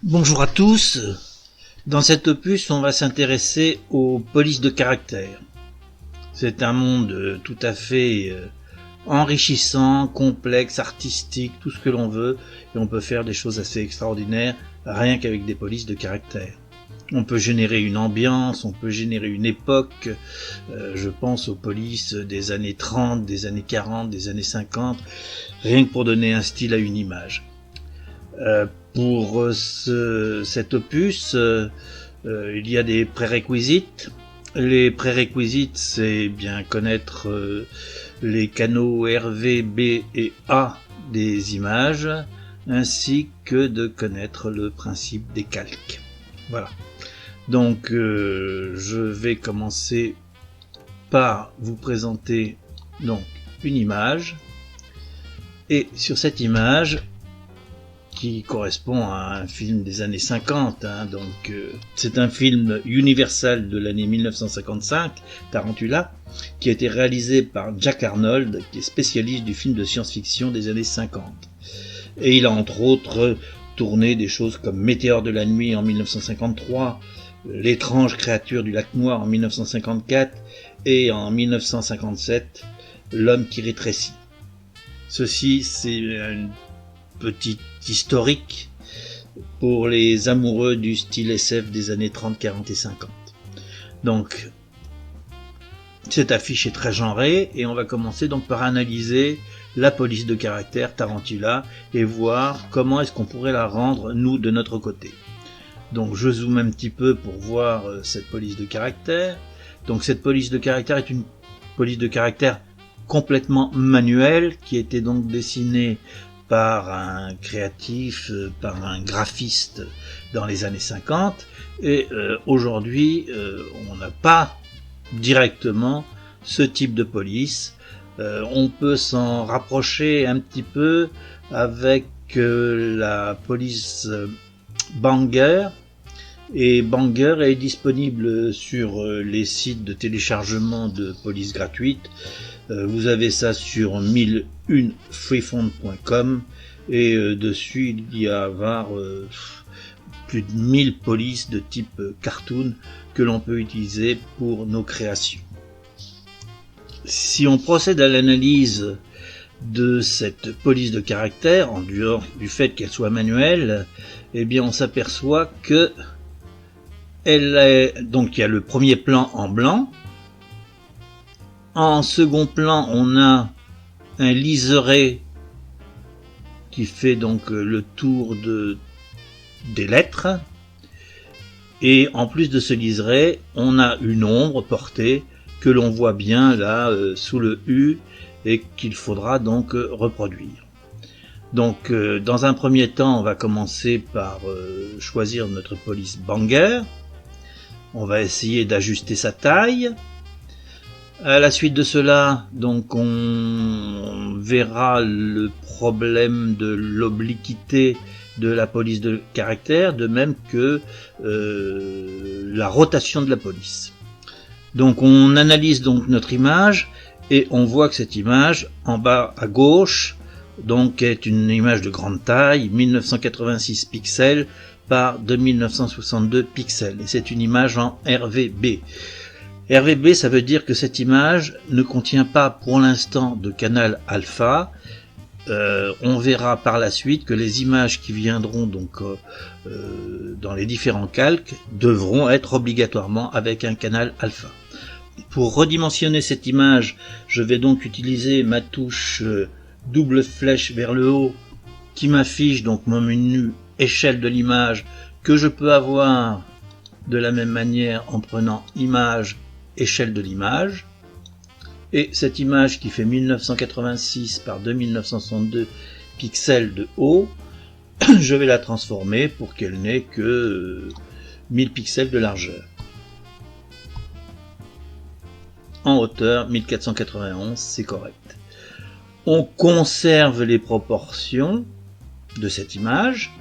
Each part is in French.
Bonjour à tous. Dans cet opus, on va s'intéresser aux polices de caractère. C'est un monde tout à fait enrichissant, complexe, artistique, tout ce que l'on veut, et on peut faire des choses assez extraordinaires rien qu'avec des polices de caractère. On peut générer une ambiance, on peut générer une époque, je pense aux polices des années 30, des années 40, des années 50, rien que pour donner un style à une image. Pour cet opus, il y a des prérequisites. Les prérequisites, c'est bien connaître les canaux RV, B et A des images, ainsi que de connaître le principe des calques. Voilà. Donc, je vais commencer par vous présenter donc une image, et sur cette image, qui correspond à un film des années 50, c'est un film Universal de l'année 1955, Tarantula, qui a été réalisé par Jack Arnold, qui est spécialiste du film de science-fiction des années 50. Et il a entre autres tourné des choses comme Météore de la nuit en 1953, L'étrange créature du lac Noir en 1954 et en 1957, L'homme qui rétrécit. Ceci, c'est une petite historique pour les amoureux du style SF des années 30, 40 et 50. Donc, cette affiche est très genrée et on va commencer donc par analyser la police de caractère Tarantula et voir comment est-ce qu'on pourrait la rendre, nous, de notre côté. Donc, je zoome un petit peu pour voir cette police de caractère. Donc, cette police de caractère est une police de caractère complètement manuelle qui était donc dessinée par un créatif, par un graphiste dans les années 50, et aujourd'hui on n'a pas directement ce type de police. On peut s'en rapprocher un petit peu avec la police Bangor, et Bangor est disponible sur les sites de téléchargement de police gratuite. Vous avez ça sur 1001freeform.com et dessus il y a plus de 1000 polices de type cartoon que l'on peut utiliser pour nos créations. Si on procède à l'analyse de cette police de caractère, en dehors du fait qu'elle soit manuelle, eh bien on s'aperçoit que donc il y a le premier plan en blanc. En second plan, on a un liseré qui fait donc le tour des lettres. Et en plus de ce liseré, on a une ombre portée que l'on voit bien là sous le U et qu'il faudra donc reproduire. Donc dans un premier temps, on va commencer par choisir notre police Bangor. On va essayer d'ajuster sa taille. À la suite de cela, donc on verra le problème de l'obliquité de la police de caractère, de même que la rotation de la police. Donc on analyse donc notre image et on voit que cette image en bas à gauche donc est une image de grande taille, 1986 pixels par 2962 pixels, et c'est une image en RVB. RVB, ça veut dire que cette image ne contient pas pour l'instant de canal alpha. On verra par la suite que les images qui viendront donc dans les différents calques devront être obligatoirement avec un canal alpha. Pour redimensionner cette image, je vais donc utiliser ma touche double flèche vers le haut qui m'affiche donc mon menu échelle de l'image, que je peux avoir de la même manière en prenant image, échelle de l'image, et cette image qui fait 1986 par 2962 pixels de haut, je vais la transformer pour qu'elle n'ait que 1000 pixels de largeur. En hauteur 1491, c'est correct. On conserve les proportions de cette image,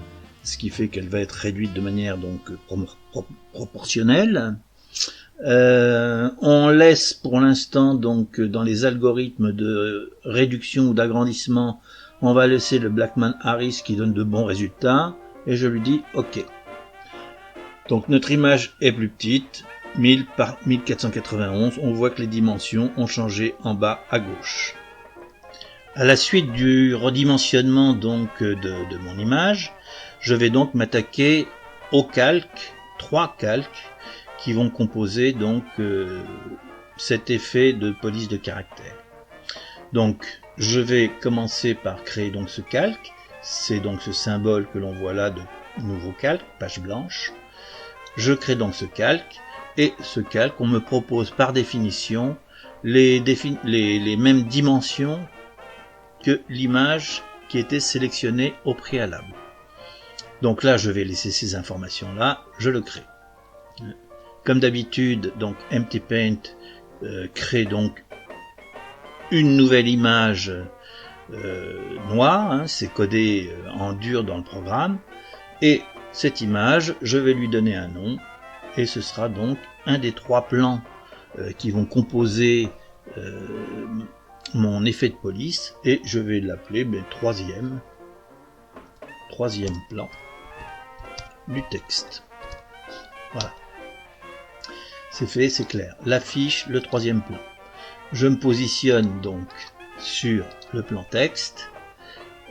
ce qui fait qu'elle va être réduite de manière donc proportionnelle. On laisse pour l'instant donc dans les algorithmes de réduction ou d'agrandissement, on va laisser le Blackman Harris qui donne de bons résultats et je lui dis OK. Donc notre image est plus petite, 1000 par 1491, on voit que les dimensions ont changé en bas à gauche. À la suite du redimensionnement donc de mon image, je vais donc m'attaquer aux calques, 3 calques qui vont composer donc cet effet de police de caractère. Donc je vais commencer par créer donc ce calque, c'est donc ce symbole que l'on voit là de nouveau calque, page blanche. Je crée donc ce calque et ce calque on me propose par définition les mêmes dimensions que l'image qui était sélectionnée au préalable. Donc là, je vais laisser ces informations-là, je le crée. Comme d'habitude, donc Empty Paint crée donc une nouvelle image noire, c'est codé en dur dans le programme, et cette image, je vais lui donner un nom, et ce sera donc un des 3 plans qui vont composer mon effet de police, et je vais l'appeler troisième plan du texte. Voilà. C'est fait, c'est clair. L'affiche, le 3e plan. Je me positionne donc sur le plan texte,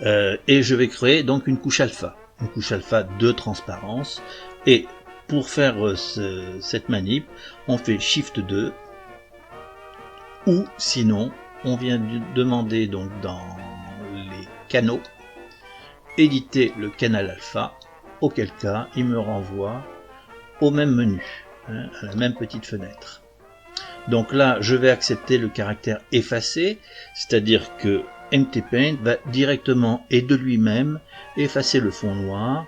et je vais créer donc une couche alpha de transparence, et pour faire cette manip, on fait Shift 2, ou sinon, on vient demander donc dans les canaux, éditer le canal alpha, auquel cas il me renvoie au même menu, à la même petite fenêtre. Donc là, je vais accepter le caractère effacé, c'est-à-dire que Empty Paint va directement et de lui-même effacer le fond noir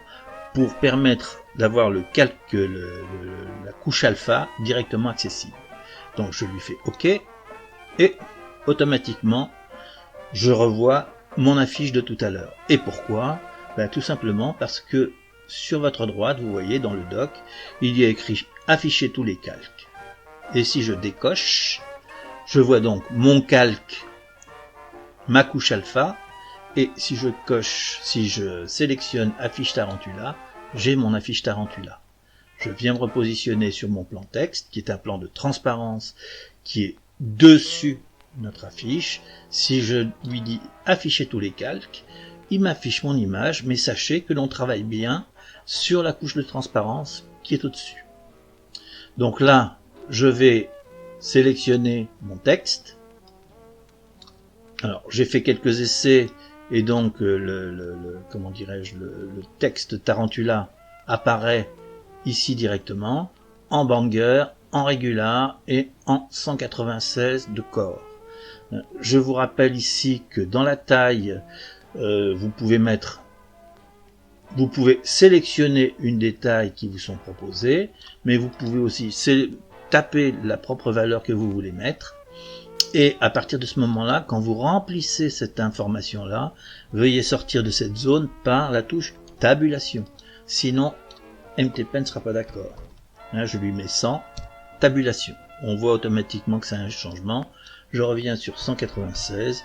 pour permettre d'avoir le calque, la couche alpha directement accessible. Donc je lui fais OK et automatiquement je revois mon affiche de tout à l'heure. Et pourquoi? Tout simplement parce que sur votre droite, vous voyez dans le doc, il y a écrit afficher tous les calques. Et si je décoche, je vois donc mon calque, ma couche alpha, et si je sélectionne affiche Tarantula, j'ai mon affiche Tarantula. Je viens me repositionner sur mon plan texte, qui est un plan de transparence qui est dessus notre affiche. Si je lui dis afficher tous les calques, il m'affiche mon image, mais sachez que l'on travaille bien sur la couche de transparence qui est au-dessus. Donc là, je vais sélectionner mon texte. Alors, j'ai fait quelques essais et donc comment dirais-je, le texte Tarantula apparaît ici directement en banger, en régular et en 196 de corps. Je vous rappelle ici que dans la taille, vous pouvez sélectionner une des tailles qui vous sont proposées, mais vous pouvez aussi taper la propre valeur que vous voulez mettre. Et à partir de ce moment-là, quand vous remplissez cette information-là, veuillez sortir de cette zone par la touche tabulation. Sinon, Empty Paint ne sera pas d'accord. Là, je lui mets 100, tabulation. On voit automatiquement que c'est un changement. Je reviens sur 196.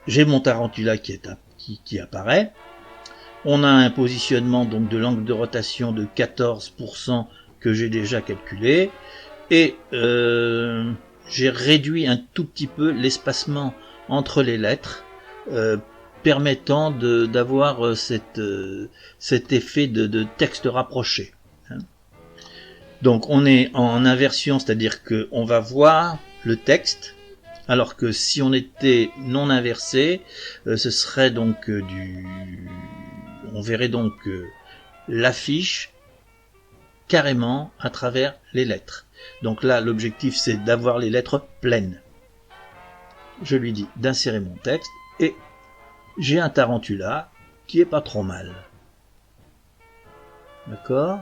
J'ai mon Tarantula qui apparaît. On a un positionnement donc de l'angle de rotation de 14% que j'ai déjà calculé. Et j'ai réduit un tout petit peu l'espacement entre les lettres, permettant d'avoir cet effet de texte rapproché. Donc on est en inversion, c'est-à-dire qu'on va voir le texte, alors que si on était non inversé, ce serait donc on verrait donc l'affiche carrément à travers les lettres. Donc là, l'objectif, c'est d'avoir les lettres pleines. Je lui dis d'insérer mon texte et j'ai un Tarantula qui est pas trop mal. D'accord ?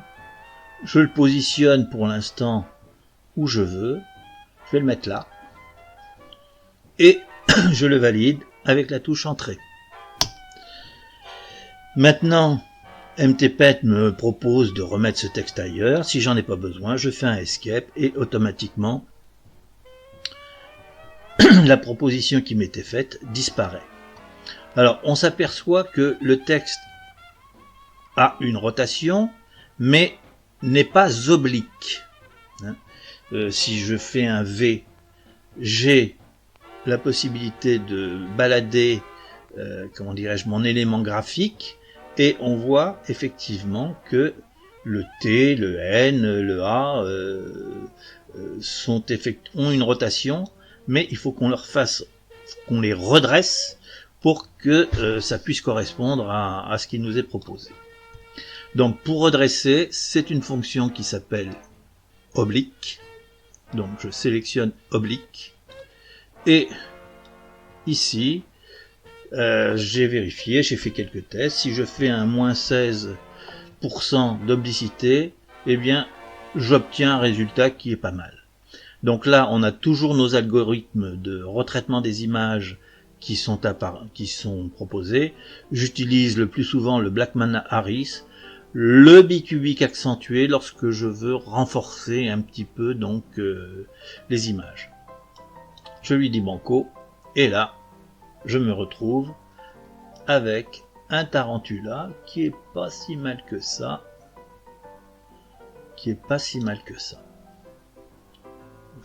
Je le positionne pour l'instant où je veux. Je vais le mettre là. Et je le valide avec la touche entrée. Maintenant, MTPET me propose de remettre ce texte ailleurs. Si j'en ai pas besoin, je fais un escape et automatiquement la proposition qui m'était faite disparaît. Alors on s'aperçoit que le texte a une rotation mais n'est pas oblique. Si je fais un V, j'ai la possibilité de balader comment dirais-je, mon élément graphique, et on voit effectivement que le T, le N, le A ont une rotation, mais il faut qu'on leur fasse, qu'on les redresse pour que ça puisse correspondre à ce qui nous est proposé. Donc pour redresser, c'est une fonction qui s'appelle oblique. Donc je sélectionne oblique, et ici j'ai vérifié, j'ai fait quelques tests. Si je fais un moins 16% d'oblicité, eh bien j'obtiens un résultat qui est pas mal. Donc là on a toujours nos algorithmes de retraitement des images qui sont proposés. J'utilise le plus souvent le Blackman-Harris, le bicubique accentué lorsque je veux renforcer un petit peu donc les images. Je lui dis banco, et là je me retrouve avec un tarantula qui est pas si mal que ça,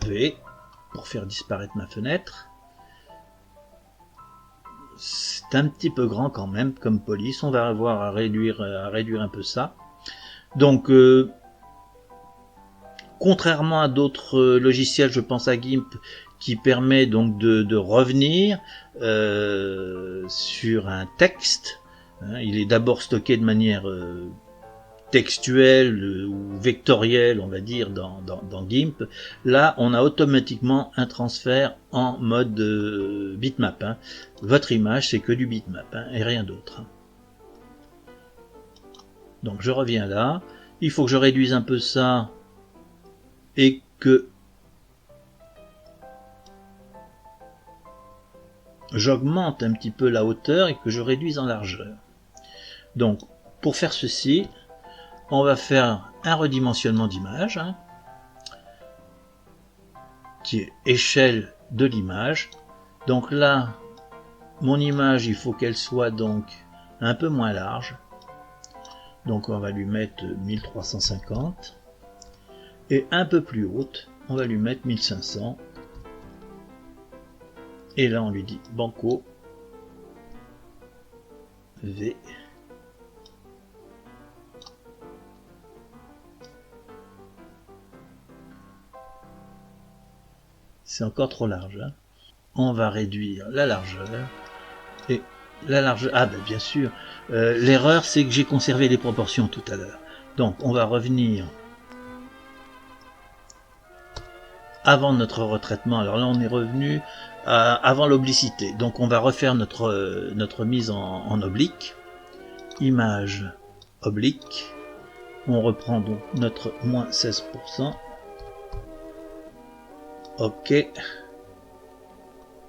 V pour faire disparaître ma fenêtre. C'est un petit peu grand quand même comme police, on va avoir à réduire un peu ça. Donc contrairement à d'autres logiciels, je pense à GIMP, qui permet donc de revenir sur un texte. Il est d'abord stocké de manière textuelle ou vectorielle, on va dire, dans GIMP. Là, on a automatiquement un transfert en mode bitmap. Votre image, c'est que du bitmap et rien d'autre. Donc je reviens là. Il faut que je réduise un peu ça et que j'augmente un petit peu la hauteur et que je réduise en largeur. Donc pour faire ceci, on va faire un redimensionnement d'image qui est échelle de l'image. Donc là, mon image, il faut qu'elle soit donc un peu moins large. Donc on va lui mettre 1350. Et un peu plus haute, on va lui mettre 1500. Et là on lui dit banco, V. C'est encore trop large. On va réduire la largeur. Et la largeur... Ah ben bien sûr, l'erreur c'est que j'ai conservé les proportions tout à l'heure. Donc on va revenir avant notre retraitement. Alors là on est revenu avant l'oblicité. Donc on va refaire notre mise en oblique. Image oblique. On reprend donc notre moins 16%. Ok,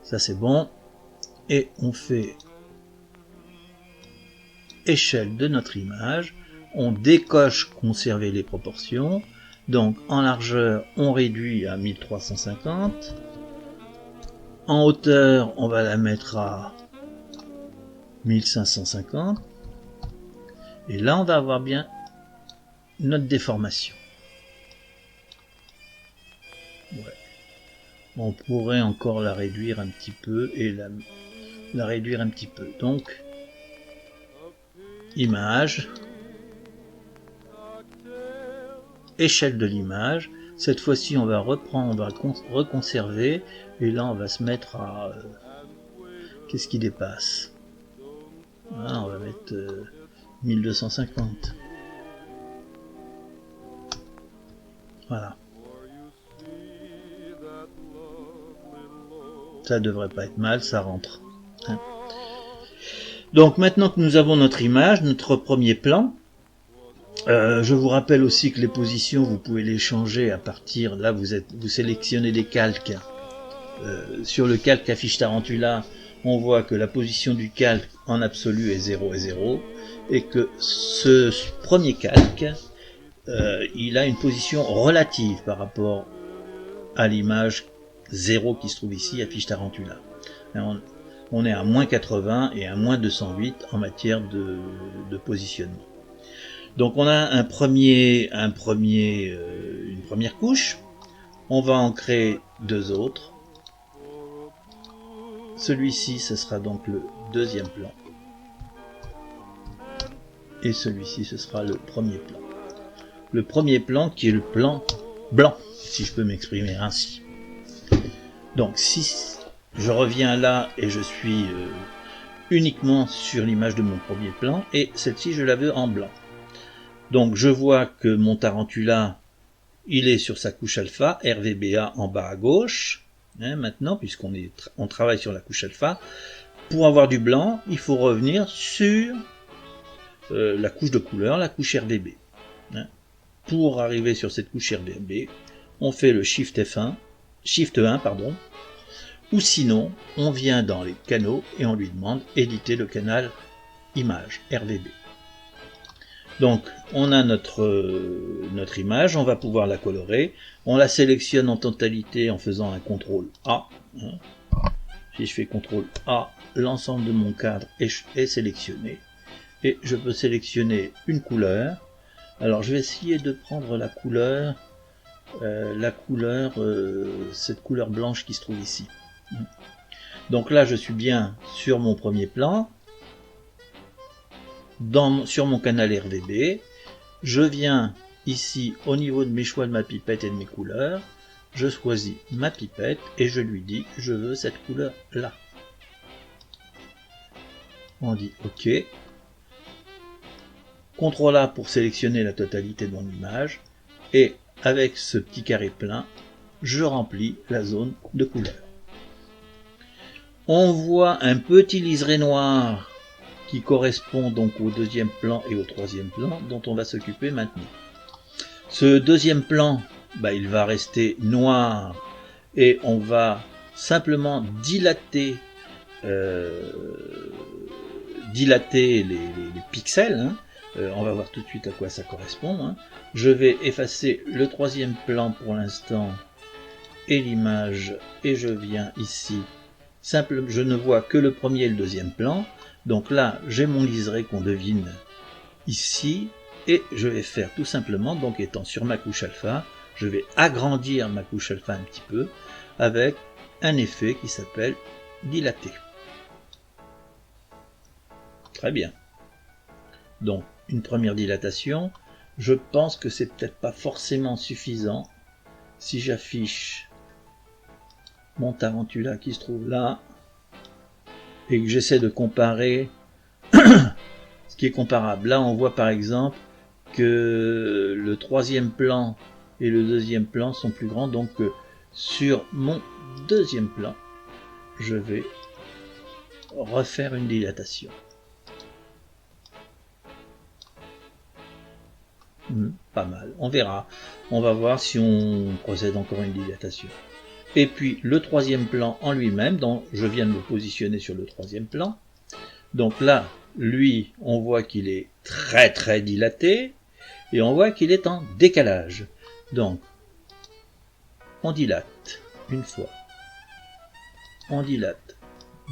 ça c'est bon, et on fait échelle de notre image, on décoche conserver les proportions, donc en largeur on réduit à 1350, en hauteur on va la mettre à 1550, et là on va avoir bien notre déformation. Ouais. On pourrait encore la réduire un petit peu et la réduire un petit peu. Donc, image, échelle de l'image. Cette fois-ci, on va reprendre, on va reconserver, et là, on va se mettre à qu'est-ce qui dépasse. Voilà, on va mettre 1250. Voilà. Ça devrait pas être mal, ça rentre. Donc maintenant que nous avons notre image, notre premier plan, je vous rappelle aussi que les positions, vous pouvez les changer à partir, là vous sélectionnez des calques. Sur le calque affiche Tarantula, on voit que la position du calque en absolu est 0 et 0, et que ce premier calque, il a une position relative par rapport à l'image 0 qui se trouve ici à fiche tarantula. On est à moins 80 et à moins 208 en matière de positionnement. Donc on a une première couche, on va en créer deux autres. Celui-ci, ce sera donc le deuxième plan. Et celui-ci, ce sera le premier plan. Le premier plan qui est le plan blanc, si je peux m'exprimer ainsi. Donc si je reviens là et je suis uniquement sur l'image de mon premier plan, et celle-ci je la veux en blanc. Donc je vois que mon tarantula, il est sur sa couche alpha, RVBA en bas à gauche. Maintenant, puisqu'on travaille sur la couche alpha, pour avoir du blanc, il faut revenir sur la couche de couleur, la couche RVB. Pour arriver sur cette couche RVB, on fait le Shift 1, ou sinon, on vient dans les canaux et on lui demande éditer le canal image RVB. Donc, on a notre image, on va pouvoir la colorer. On la sélectionne en totalité en faisant un CTRL A. Si je fais CTRL A, l'ensemble de mon cadre est sélectionné. Et je peux sélectionner une couleur. Alors, je vais essayer de prendre la couleur, cette couleur blanche qui se trouve ici. Donc là, je suis bien sur mon premier plan. Sur mon canal RVB, je viens ici au niveau de mes choix de ma pipette et de mes couleurs, je choisis ma pipette et je lui dis je veux cette couleur là. On dit OK. CTRL A pour sélectionner la totalité de mon image et avec ce petit carré plein, je remplis la zone de couleur. On voit un petit liseré noir qui correspond donc au deuxième plan et au troisième plan dont on va s'occuper maintenant. Ce deuxième plan, il va rester noir et on va simplement dilater les pixels. On va voir tout de suite à quoi ça correspond. Je vais effacer le troisième plan pour l'instant et l'image et je viens ici. Je ne vois que le premier et le deuxième plan. Donc là, j'ai mon liseré qu'on devine ici, et je vais faire tout simplement, donc étant sur ma couche alpha, je vais agrandir ma couche alpha un petit peu, avec un effet qui s'appelle dilater. Très bien. Donc, une première dilatation, je pense que c'est peut-être pas forcément suffisant si j'affiche mon tarantula qui se trouve là, et que j'essaie de comparer ce qui est comparable. Là, on voit par exemple que le troisième plan et le deuxième plan sont plus grands. Donc, sur mon deuxième plan, je vais refaire une dilatation. Pas mal. On verra. On va voir si on procède encore une dilatation. Et puis le troisième plan en lui-même, donc je viens de me positionner sur le troisième plan. Donc là, lui, on voit qu'il est très très dilaté et on voit qu'il est en décalage. Donc, on dilate une fois, on dilate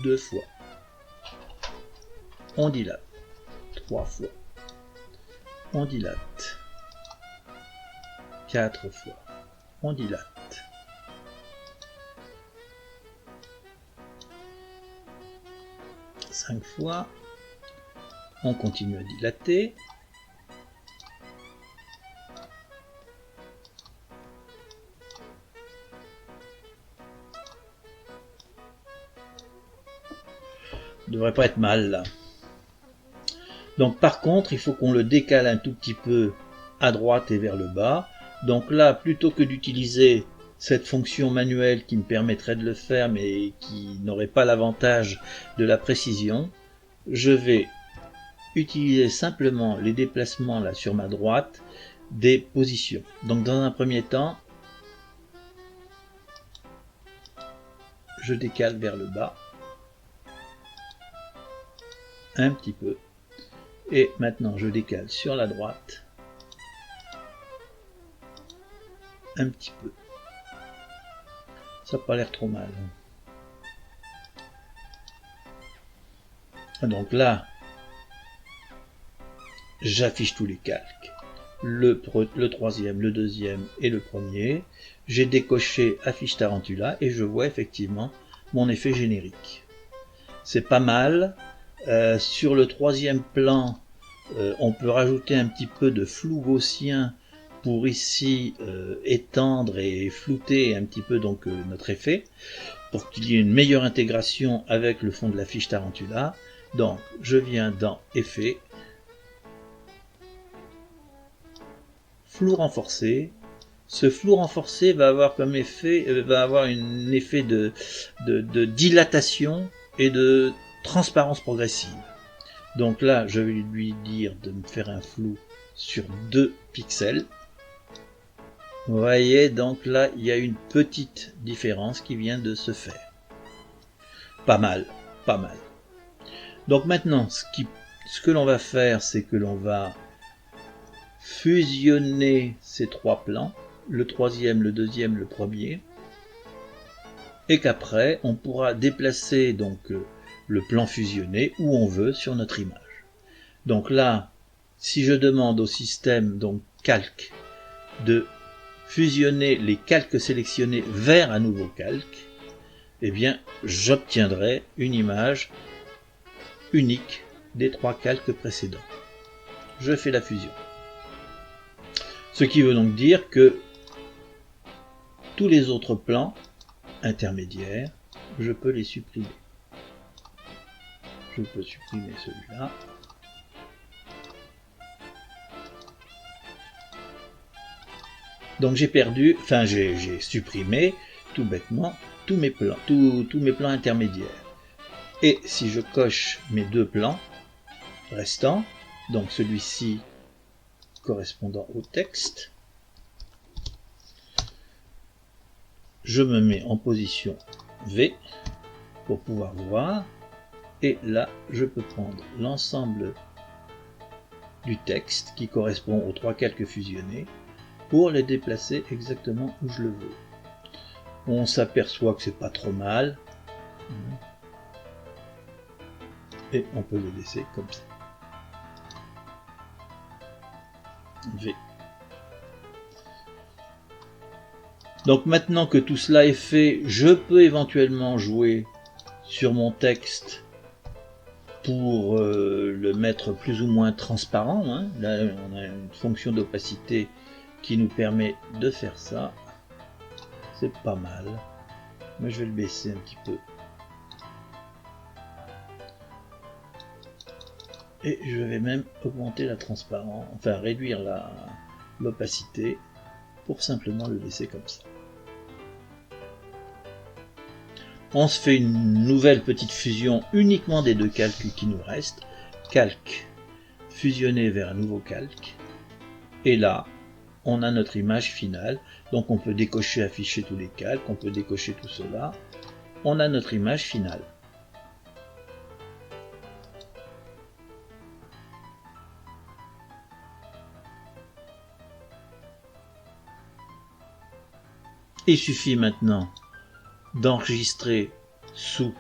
deux fois, on dilate trois fois, on dilate quatre fois, on dilate 5 fois, on continue à dilater, devrait pas être mal là. Donc par contre, il faut qu'on le décale un tout petit peu à droite et vers le bas. Donc là, plutôt que d'utiliser cette fonction manuelle qui me permettrait de le faire mais qui n'aurait pas l'avantage de la précision, je vais utiliser simplement les déplacements là sur ma droite des positions. Donc dans un premier temps, je décale vers le bas. un petit peu. Et maintenant je décale sur la droite un petit peu. Ça n'a pas l'air trop mal. Donc là, j'affiche tous les calques. Le troisième, le deuxième et le premier. J'ai décoché affiche Tarantula et je vois effectivement mon effet générique. C'est pas mal. Sur le troisième plan, on peut rajouter un petit peu de flou gaussien pour ici étendre et flouter un petit peu donc notre effet, pour qu'il y ait une meilleure intégration avec le fond de la fiche Tarantula. Donc je viens dans Effet, flou renforcé. Ce flou renforcé va avoir comme effet, un effet de dilatation et de transparence progressive. Donc là, je vais lui dire de me faire un flou sur 2 pixels. Vous voyez, donc là, il y a une petite différence qui vient de se faire. Pas mal, pas mal. Donc maintenant, ce que l'on va faire, c'est que l'on va fusionner ces 3 plans, le troisième, le deuxième, le premier, et qu'après, on pourra déplacer donc le plan fusionné où on veut sur notre image. Donc là, si je demande au système, donc calque, de fusionner les calques sélectionnés vers un nouveau calque, eh bien, j'obtiendrai une image unique des 3 calques précédents. Je fais la fusion. Ce qui veut donc dire que tous les autres plans intermédiaires, je peux les supprimer. Je peux supprimer celui-là. Donc j'ai supprimé tout bêtement tous mes plans intermédiaires. Et si je coche mes 2 plans restants, donc celui-ci correspondant au texte, je me mets en position V pour pouvoir voir, et là je peux prendre l'ensemble du texte qui correspond aux 3 calques fusionnés pour les déplacer exactement où je le veux. On s'aperçoit que c'est pas trop mal, et on peut les laisser comme ça. V. Donc maintenant que tout cela est fait, je peux éventuellement jouer sur mon texte pour le mettre plus ou moins transparent. Là, on a une fonction d'opacité qui nous permet de faire ça. C'est pas mal. Mais je vais le baisser un petit peu. Et je vais même augmenter la transparence, enfin réduire l'opacité pour simplement le laisser comme ça. On se fait une nouvelle petite fusion uniquement des 2 calques qui nous restent. Calque fusionné vers un nouveau calque. Et là, on a notre image finale. Donc on peut décocher, afficher tous les calques, on peut décocher tout cela. On a notre image finale. Il suffit maintenant d'enregistrer sous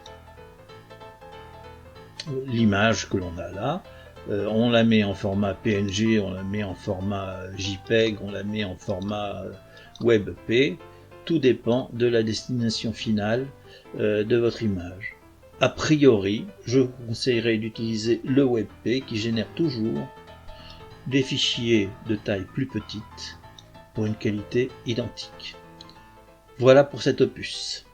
l'image que l'on a là. On la met en format PNG, on la met en format JPEG, on la met en format WebP. Tout dépend de la destination finale de votre image. A priori, je vous conseillerais d'utiliser le WebP qui génère toujours des fichiers de taille plus petite pour une qualité identique. Voilà pour cet opus.